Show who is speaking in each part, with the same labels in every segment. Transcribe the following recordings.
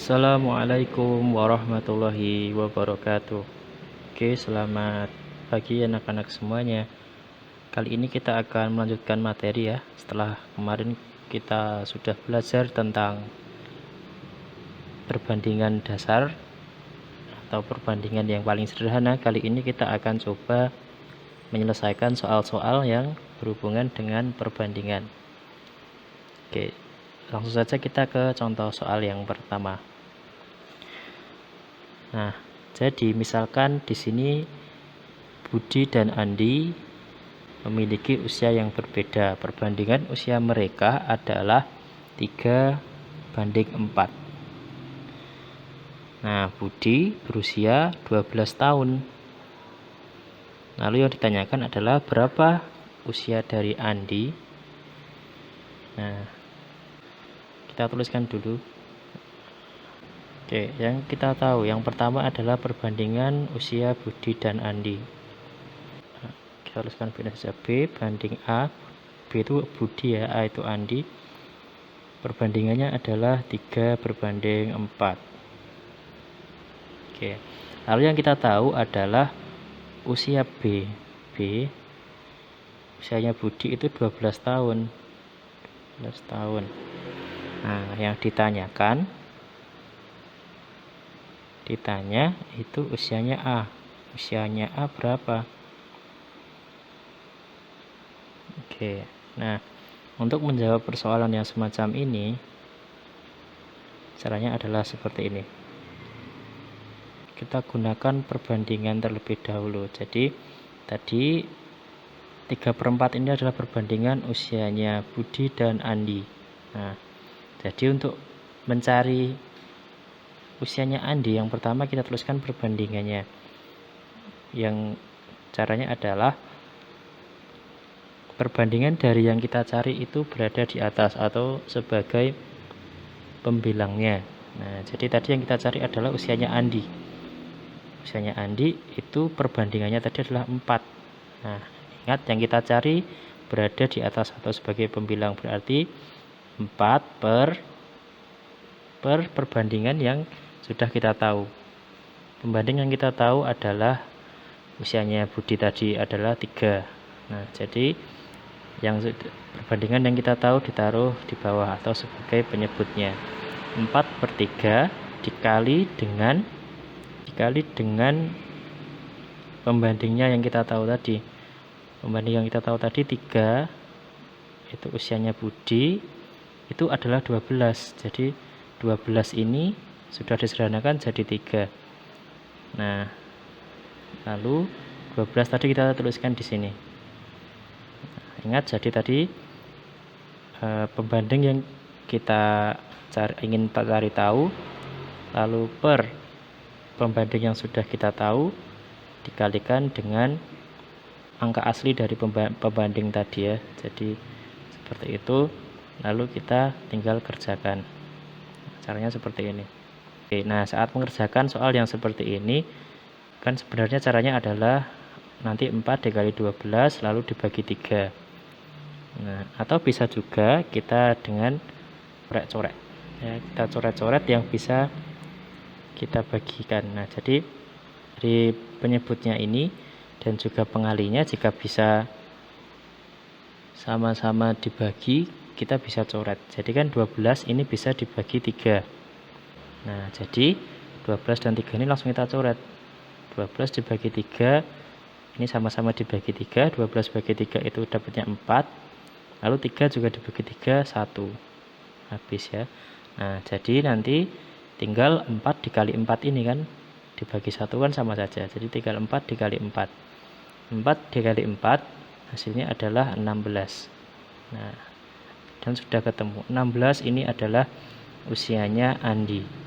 Speaker 1: Assalamualaikum warahmatullahi wabarakatuh. Oke, selamat pagi anak-anak semuanya. Kali ini kita akan melanjutkan materi ya. Setelah kemarin kita sudah belajar tentang perbandingan dasar atau perbandingan yang paling sederhana. Kali ini kita akan coba menyelesaikan soal-soal yang berhubungan dengan perbandingan. Oke, langsung saja kita ke contoh soal yang pertama. Nah, jadi misalkan di sini Budi dan Andi memiliki usia yang berbeda. Perbandingan usia mereka adalah 3:4. Nah, Budi berusia 12 tahun. Lalu yang ditanyakan adalah berapa usia dari Andi? Nah, kita tuliskan dulu. Oke, yang kita tahu yang pertama adalah perbandingan usia Budi dan Andi. Nah, kita tuliskan B banding A. B itu Budi ya, A itu Andi. Perbandingannya adalah 3:4. Oke. Lalu yang kita tahu adalah usia B. Usianya Budi itu 12 tahun. 12 tahun. Nah, yang ditanya itu usianya A. Usianya A berapa? Oke. Nah, untuk menjawab persoalan yang semacam ini, caranya adalah seperti ini. Kita gunakan perbandingan terlebih dahulu. Jadi, tadi 3/4 ini adalah perbandingan usianya Budi dan Andi. Nah, jadi untuk mencari usianya Andi, yang pertama kita tuliskan perbandingannya. Yang caranya adalah perbandingan dari yang kita cari itu berada di atas atau sebagai pembilangnya. Nah, jadi tadi yang kita cari adalah usianya Andi. Usianya Andi itu perbandingannya tadi adalah 4. Nah, ingat yang kita cari berada di atas atau sebagai pembilang, berarti 4 per perbandingan yang sudah kita tahu. Pembanding yang kita tahu adalah usianya Budi tadi adalah 3. Nah, jadi yang perbandingan yang kita tahu ditaruh di bawah atau sebagai penyebutnya. 4/3 dikali dengan pembandingnya yang kita tahu tadi. Pembanding yang kita tahu tadi 3, itu usianya Budi, itu adalah 12. Jadi 12 ini sudah disederhanakan jadi 3. Nah, lalu 12 tadi kita tuliskan di sini. Ingat, jadi tadi pembanding yang kita ingin cari tahu, lalu per pembanding yang sudah kita tahu dikalikan dengan angka asli dari pembanding tadi ya. Jadi seperti itu, lalu kita tinggal kerjakan. Caranya seperti ini. Oke, nah saat mengerjakan soal yang seperti ini, kan sebenarnya caranya adalah nanti 4 dikali 12 lalu dibagi 3. Nah, atau bisa juga kita dengan coret-coret ya, kita coret-coret yang bisa kita bagikan. Nah, jadi dari penyebutnya ini dan juga pengalinya jika bisa sama-sama dibagi, kita bisa coret. Jadi kan 12 ini bisa dibagi 3. Nah, jadi 12 dan 3 ini langsung kita coret. 12 dibagi 3, ini sama-sama dibagi 3. 12 bagi 3 itu dapatnya 4. Lalu 3 juga dibagi 3, 1. Habis ya. Nah, jadi nanti tinggal 4 dikali 4 ini kan dibagi 1 kan sama saja. Jadi tinggal 4 dikali 4. 4 dikali 4 hasilnya adalah 16. Nah, dan sudah ketemu. 16 ini adalah usianya Andi.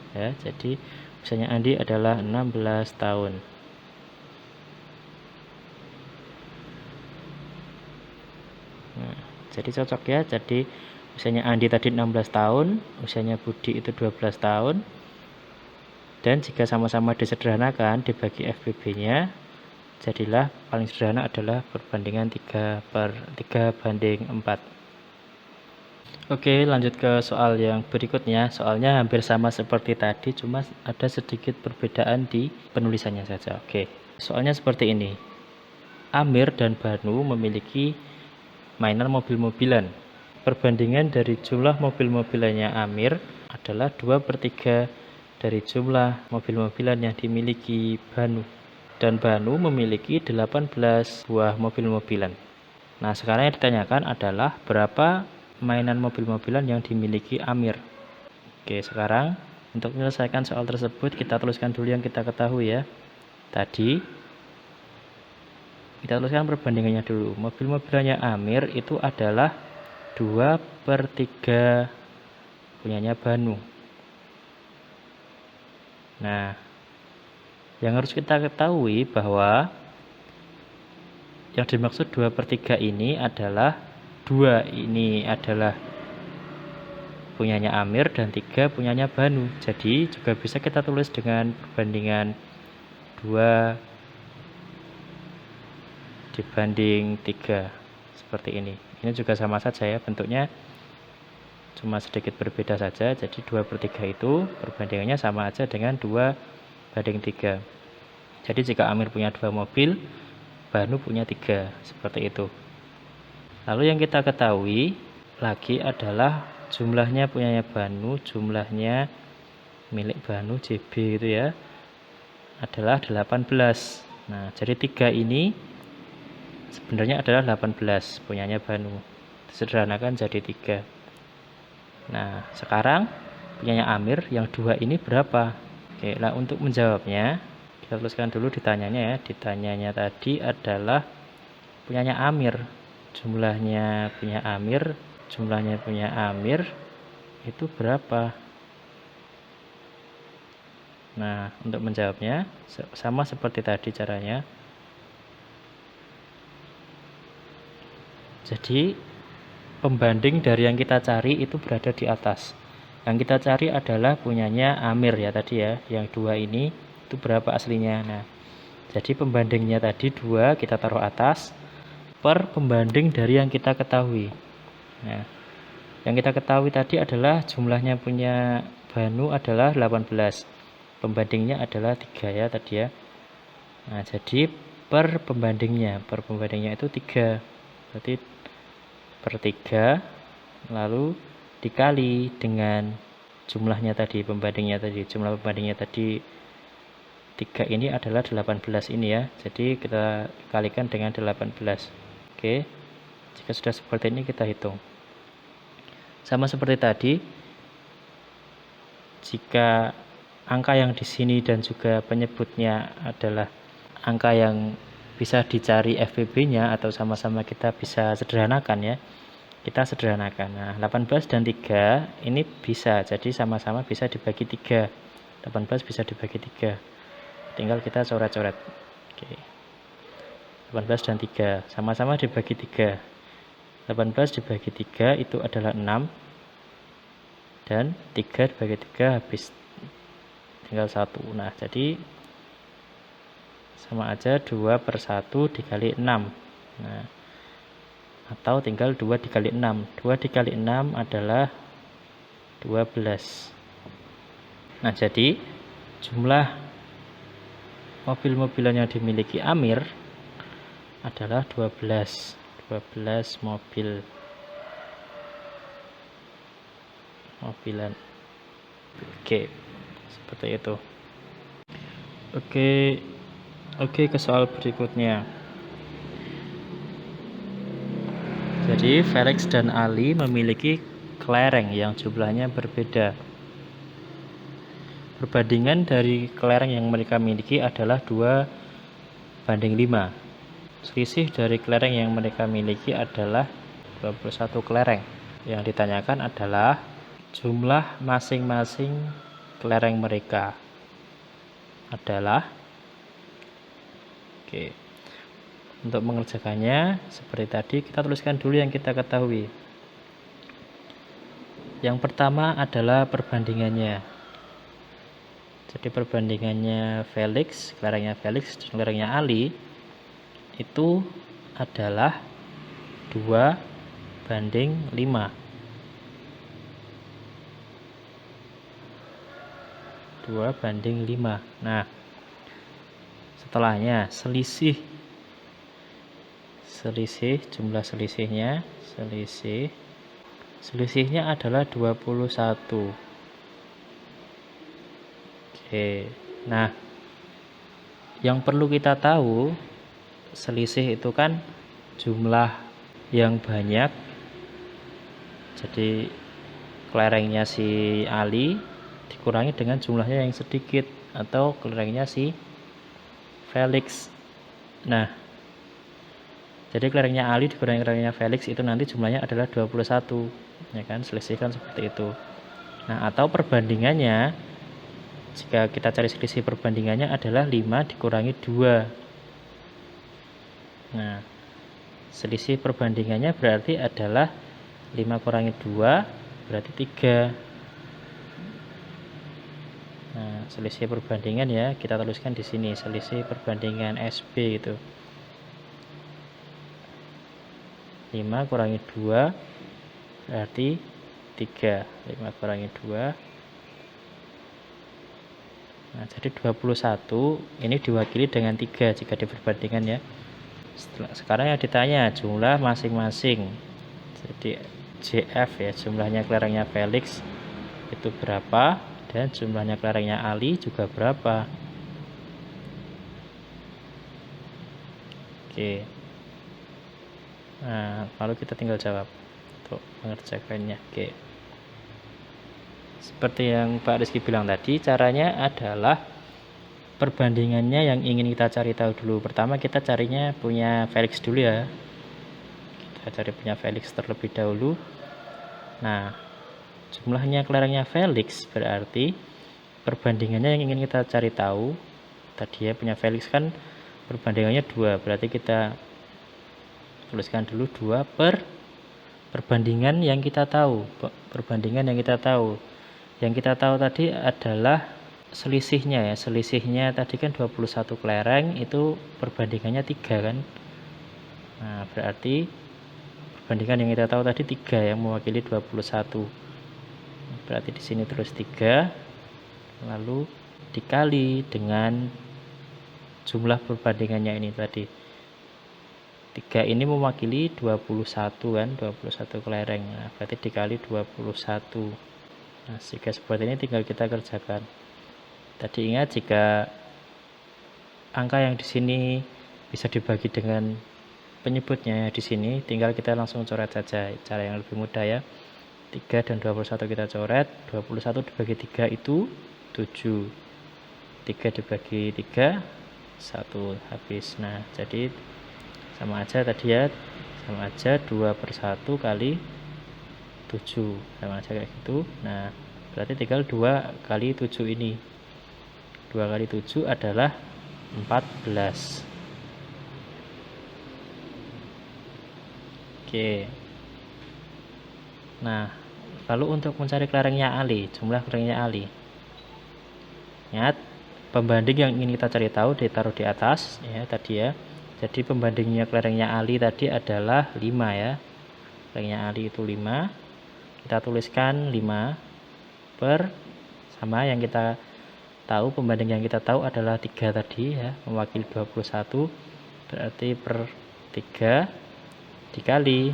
Speaker 1: Ya, jadi usianya Andi adalah 16 tahun. Nah, jadi cocok ya. Jadi usianya Andi tadi 16 tahun, usianya Budi itu 12 tahun. Dan jika sama-sama disederhanakan dibagi FBB-nya, jadilah paling sederhana adalah perbandingan 3/4. Oke, lanjut ke soal yang berikutnya. Soalnya hampir sama seperti tadi, cuma ada sedikit perbedaan di penulisannya saja. Oke, soalnya seperti ini. Amir dan Banu memiliki mainan mobil-mobilan. Perbandingan dari jumlah mobil-mobilannya Amir adalah 2/3 dari jumlah mobil-mobilan yang dimiliki Banu. Dan Banu memiliki 18 buah mobil-mobilan. Nah, sekarang yang ditanyakan adalah berapa mainan mobil-mobilan yang dimiliki Amir. Oke, sekarang untuk menyelesaikan soal tersebut kita tuliskan dulu yang kita ketahui ya. Tadi kita tuliskan perbandingannya dulu. Mobil-mobilannya Amir itu adalah 2/3 punyanya Banu. Nah, yang harus kita ketahui bahwa yang dimaksud 2/3 ini adalah 2 ini adalah punyanya Amir dan 3 punyanya Banu. Jadi juga bisa kita tulis dengan perbandingan 2 dibanding 3 seperti ini. Ini juga sama saja ya, bentuknya cuma sedikit berbeda saja. Jadi 2/3 itu perbandingannya sama aja dengan 2/3. Jadi jika Amir punya 2 mobil, Banu punya 3, seperti itu. Lalu yang kita ketahui lagi adalah jumlahnya punyanya Banu, jumlahnya milik Banu JB itu ya, adalah 18. Nah, jadi 3 ini sebenarnya adalah 18 punyanya Banu. Disederhanakan jadi 3. Nah, sekarang punyanya Amir yang 2 ini berapa? Oke, nah untuk menjawabnya kita tuliskan dulu ditanyanya ya. Ditanyanya tadi adalah punyanya Amir. Jumlahnya punya Amir itu berapa? Nah, untuk menjawabnya sama seperti tadi caranya. Jadi pembanding dari yang kita cari itu berada di atas. Yang kita cari adalah punyanya Amir ya tadi ya, yang 2 ini itu berapa aslinya. Nah, jadi pembandingnya tadi 2 kita taruh atas per pembanding dari yang kita ketahui. Nah, yang kita ketahui tadi adalah jumlahnya punya Banu adalah 18. Pembandingnya adalah 3 ya tadi ya. Nah, jadi per pembandingnya itu 3. Berarti per 3 lalu dikali dengan jumlahnya tadi, jumlah pembandingnya tadi 3 ini adalah 18 ini ya. Jadi kita kalikan dengan 18. Oke, jika sudah seperti ini kita hitung. Sama seperti tadi, jika angka yang di sini dan juga penyebutnya adalah angka yang bisa dicari FPB-nya atau sama-sama kita bisa sederhanakan ya, kita sederhanakan. Nah, 18 dan 3 ini bisa, jadi sama-sama bisa dibagi 3. 18 bisa dibagi 3. Tinggal kita coret-coret. Oke. 18 dan 3 sama-sama dibagi 3. 18 dibagi 3 itu adalah 6. Dan 3 dibagi 3 habis. Tinggal 1. Nah, jadi sama aja 2/1 dikali 6. Nah, atau tinggal 2 dikali 6. 2 dikali 6 adalah 12. Nah, jadi jumlah mobil-mobilan yang dimiliki Amir adalah 12 mobilan. Oke, seperti itu. Oke, ke soal berikutnya. Jadi Felix dan Ali memiliki kelereng yang jumlahnya berbeda. Perbandingan dari kelereng yang mereka miliki adalah 2/5. Selisih dari kelereng yang mereka miliki adalah 21 kelereng. Yang ditanyakan adalah jumlah masing-masing kelereng mereka adalah. Oke. Untuk mengerjakannya seperti tadi kita tuliskan dulu yang kita ketahui. Yang pertama adalah perbandingannya. Jadi perbandingannya Felix, kelerengnya Felix dan kelerengnya Ali itu adalah 2/5. 2 banding 5. Nah, setelahnya jumlah selisihnya adalah 21. Oke. Nah, yang perlu kita tahu, selisih itu kan jumlah yang banyak. Jadi kelerengnya si Ali dikurangi dengan jumlahnya yang sedikit, atau kelerengnya si Felix. Nah, jadi kelerengnya Ali dikurangi kelerengnya Felix itu nanti jumlahnya adalah 21, ya kan? Selisih kan seperti itu. Nah, atau perbandingannya, jika kita cari selisih perbandingannya adalah 5 dikurangi 2. Nah, selisih perbandingannya berarti adalah 5 kurangi 2 berarti 3. Nah, selisih perbandingan ya kita tuliskan di sini, selisih perbandingan SB itu. 5 kurangi 2 berarti 3. 5 kurangi 2. Nah, jadi 21 ini diwakili dengan 3 jika diperbandingkan ya. Sekarang yang ditanya jumlah masing-masing. Jadi JF ya, jumlahnya kelerengnya Felix itu berapa, dan jumlahnya kelerengnya Ali juga berapa. Oke. Nah, lalu kita tinggal jawab untuk mengerjakannya. Oke. Seperti yang Pak Rizky bilang tadi, caranya adalah perbandingannya yang ingin kita cari tahu dulu. Pertama kita carinya punya Felix dulu ya. Kita cari punya Felix terlebih dahulu. Nah, jumlahnya kelerengnya Felix berarti perbandingannya yang ingin kita cari tahu. Tadi ya punya Felix kan perbandingannya 2, berarti kita tuliskan dulu 2 per perbandingan yang kita tahu. Perbandingan yang kita tahu. Yang kita tahu tadi adalah selisihnya ya. Selisihnya tadi kan 21 kelereng, itu perbandingannya 3 kan. Nah, berarti perbandingan yang kita tahu tadi 3 yang mewakili 21. Berarti di sini terus 3 lalu dikali dengan jumlah perbandingannya ini tadi. 3 ini mewakili 21 kan, 21 kelereng. Nah, berarti dikali 21. Nah, jika seperti ini tinggal kita kerjakan. Tadi ingat jika angka yang di sini bisa dibagi dengan penyebutnya di sini, tinggal kita langsung coret saja, cara yang lebih mudah ya. 3 dan 21 kita coret. 21 dibagi 3 itu 7. 3 dibagi 3 1, habis. Nah, jadi sama aja tadi ya, sama aja 2/1 kali 7, sama aja kayak gitu. Nah, berarti tinggal 2 kali 7 ini. 2 kali 7 adalah 14. Oke. Nah, lalu untuk mencari kelerengnya Ali, jumlah kelerengnya Ali. Ingat, pembanding yang ingin kita cari tahu ditaruh di atas ya tadi ya. Jadi pembandingnya kelerengnya Ali tadi adalah 5 ya. Kelerengnya Ali itu 5. Kita tuliskan 5 per sama yang kita tahu, pembanding yang kita tahu adalah 3 tadi ya, mewakili 21. Berarti per 3 dikali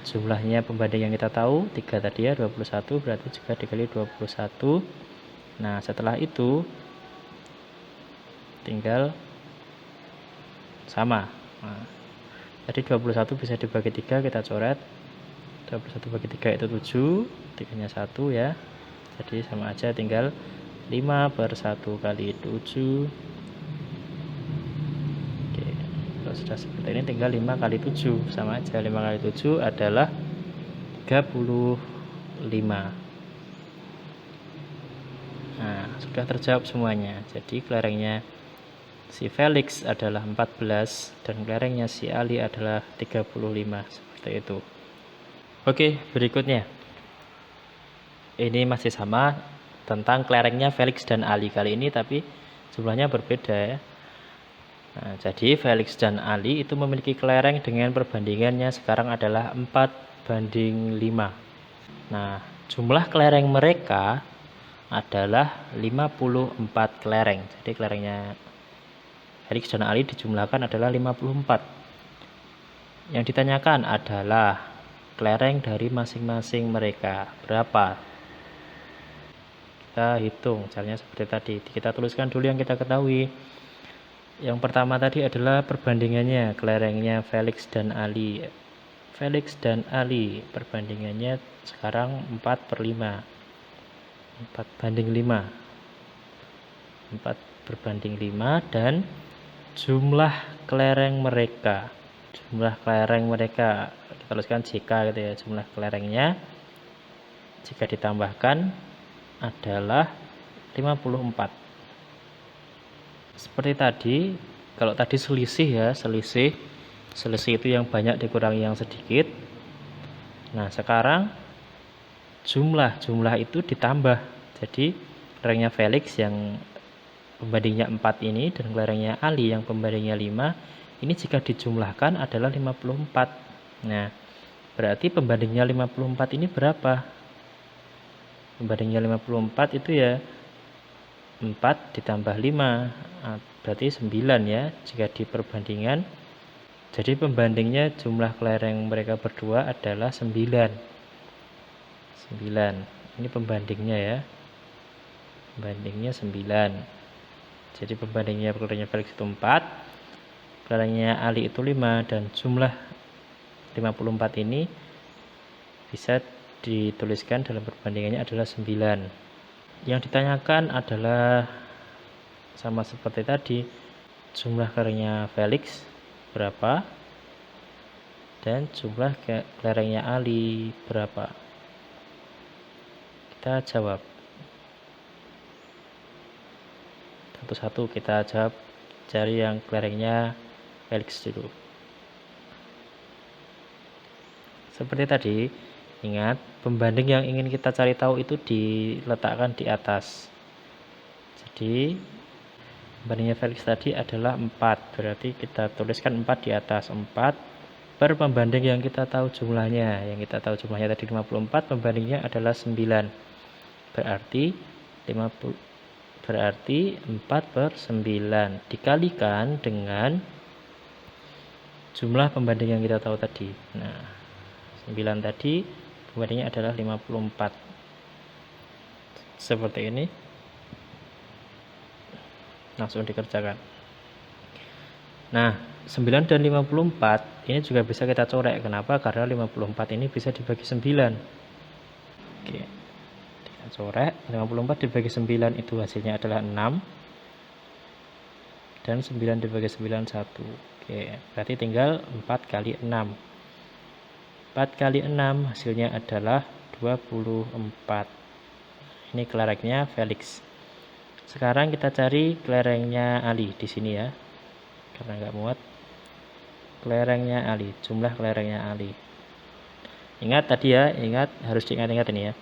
Speaker 1: jumlahnya pembanding yang kita tahu 3 tadi ya, 21, berarti juga dikali 21. Nah, setelah itu tinggal sama. Nah, jadi 21 bisa dibagi 3, kita coret. 21 bagi 3 itu 7, 3-nya 1 ya. Jadi sama aja, tinggal 5/1 kali 7. Kalau sudah seperti ini tinggal 5 kali 7, sama aja, 5 kali 7 adalah 35. Nah, sudah terjawab semuanya. Jadi kelerengnya si Felix adalah 14 dan kelerengnya si Ali adalah 35, seperti itu. Oke, berikutnya ini masih sama tentang kelerengnya Felix dan Ali kali ini, tapi jumlahnya berbeda ya. Nah, jadi Felix dan Ali itu memiliki kelereng dengan perbandingannya sekarang adalah 4/5. Nah, jumlah kelereng mereka adalah 54 kelereng. Jadi kelerengnya Felix dan Ali dijumlahkan adalah 54. Yang ditanyakan adalah kelereng dari masing-masing mereka berapa. Kita hitung caranya seperti tadi. Kita tuliskan dulu yang kita ketahui. Yang pertama tadi adalah perbandingannya kelerengnya Felix dan Ali. Felix dan Ali perbandingannya sekarang 4/5. 4/5. 4/5 dan jumlah kelereng mereka. Jumlah kelereng mereka kita tuliskan JK gitu ya. Jumlah kelerengnya jika ditambahkan adalah 54. Seperti tadi, kalau tadi selisih ya, selisih itu yang banyak dikurangi yang sedikit. Nah, sekarang jumlah itu ditambah. Jadi kelerengnya Felix yang pembandingnya 4 ini dan kelerengnya Ali yang pembandingnya 5 ini jika dijumlahkan adalah 54. Nah, berarti pembandingnya 54 ini berapa? Pembandingnya 54 itu ya 4 ditambah 5, berarti 9 ya jika diperbandingan. Jadi pembandingnya jumlah kelereng mereka berdua adalah 9. Ini pembandingnya ya. Pembandingnya 9. Jadi pembandingnya kelerengnya Felix itu 4, kelerengnya Ali itu 5, dan jumlah 54 ini bisa dituliskan dalam perbandingannya adalah 9. Yang ditanyakan adalah sama seperti tadi, jumlah kelerengnya Felix berapa dan jumlah kelerengnya Ali berapa. Kita jawab satu-satu. Kita jawab, cari yang kelerengnya Felix dulu. Seperti tadi, ingat pembanding yang ingin kita cari tahu itu diletakkan di atas. Jadi pembandingnya Felix tadi adalah 4, berarti kita tuliskan 4 di atas. 4 per pembanding yang kita tahu jumlahnya. Yang kita tahu jumlahnya tadi 54, pembandingnya adalah 9. Berarti 4/9 dikalikan dengan jumlah pembanding yang kita tahu tadi. Nah, 9 tadi pembandingnya adalah 54. Seperti ini. Langsung dikerjakan. Nah, 9 dan 54 ini juga bisa kita corek. Kenapa? Karena 54 ini bisa dibagi 9. Oke. Kita corek. 54 dibagi 9 itu hasilnya adalah 6. Dan 9 dibagi 9 1. Oke, berarti tinggal 4 kali 6. 4 kali 6 hasilnya adalah 24. Ini kelerengnya Felix. Sekarang kita cari kelerengnya Ali di sini ya. Karena nggak muat. Kelerengnya Ali, jumlah kelerengnya Ali. Ingat tadi ya, harus diingat-ingat ini ya.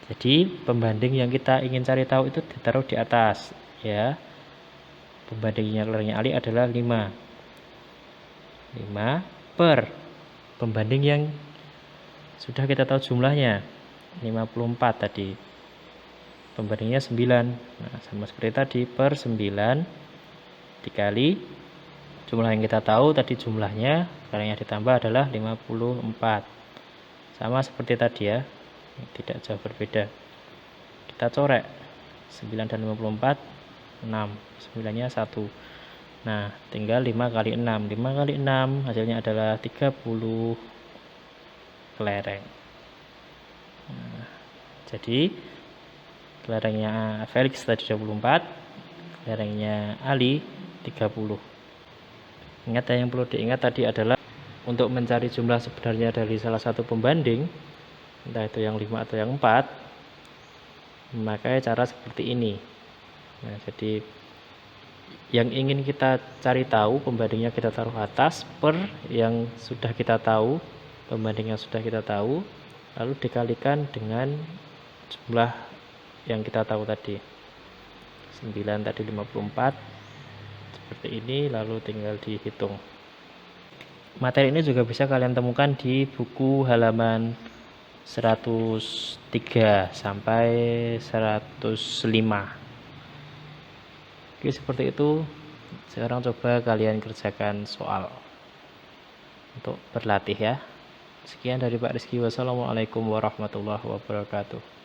Speaker 1: Jadi pembanding yang kita ingin cari tahu itu ditaruh di atas ya. Pembandingnya kelerengnya Ali adalah 5. 5 per pembanding yang sudah kita tahu jumlahnya 54 tadi. Pembandingnya 9. Nah, sama seperti tadi, per 9 dikali jumlah yang kita tahu tadi jumlahnya, sekarang yang ditambah adalah 54. Sama seperti tadi ya, tidak jauh berbeda. Kita corek 9 dan 54, 6. 9-nya 1. Nah, tinggal 5 kali 6. 5 kali 6 hasilnya adalah 30 kelereng. Nah, jadi kelerengnya Felix tadi 24, kelerengnya Ali 30. Ingat yang perlu diingat tadi adalah untuk mencari jumlah sebenarnya dari salah satu pembanding, entah itu yang 5 atau yang 4, memakai cara seperti ini. Nah, jadi yang ingin kita cari tahu pembandingnya kita taruh atas, per yang sudah kita tahu, pembanding yang sudah kita tahu, lalu dikalikan dengan jumlah yang kita tahu tadi. 9 tadi 54 seperti ini, lalu tinggal dihitung. Materi ini juga bisa kalian temukan di buku halaman 103 sampai 105. Oke, seperti itu. Sekarang coba kalian kerjakan soal untuk berlatih ya. Sekian dari Pak Rizky. Wassalamualaikum warahmatullahi wabarakatuh.